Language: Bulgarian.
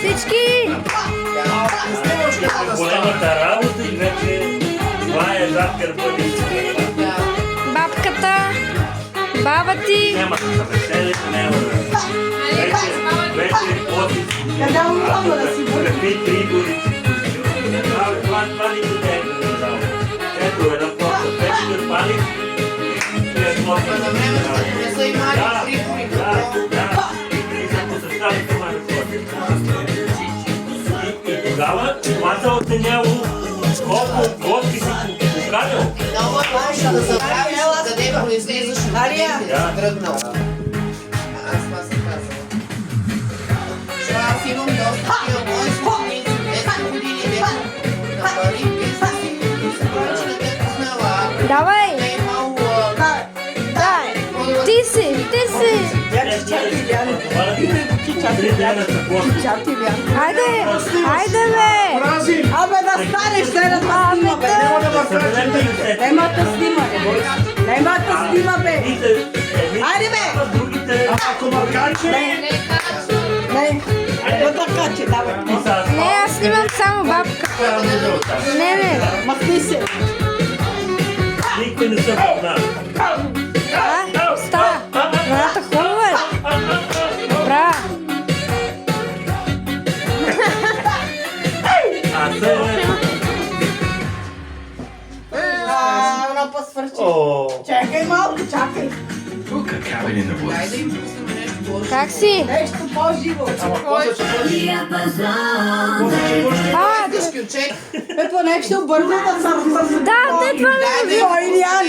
Всички! Големата работа и вече това е зад гърба ни. Бабката, баба ти. Няма да се веселите, няма да... Вече поти. Какви прибори. Това никой не е казал. Ето една плота, вече пали. Не са имали прибори. И тогава това се оценяло колко гости си поканял. Много е лошо да забравиш къде произлизаш от къде си тръгнал. Аз това се казвам. Защото аз имам доста такива мои сътрудници, 10 години вече на пари бизнеси и се прави, че не те познава. Давай! Не е имал... Дай! Ти си! Хайде! Хайде, бе! Абе да станеш, дай да снима, бе! Нема да снима, бе! Нема да снима, бе! Айде, бе! Ако макаче... Не, да каче, давай! Не, аз снимам само бабка. Не. Махни се! Никой не се познава. Става! Враната хубава е! Бра! А се... Она посвърчи. Чакай малко, чакай! Дай да им пуснем нещо по-живо. Как си? Нещо по-живо! Изключение. Ето нещо бързо да се... Да, те това Дай да им Илиан!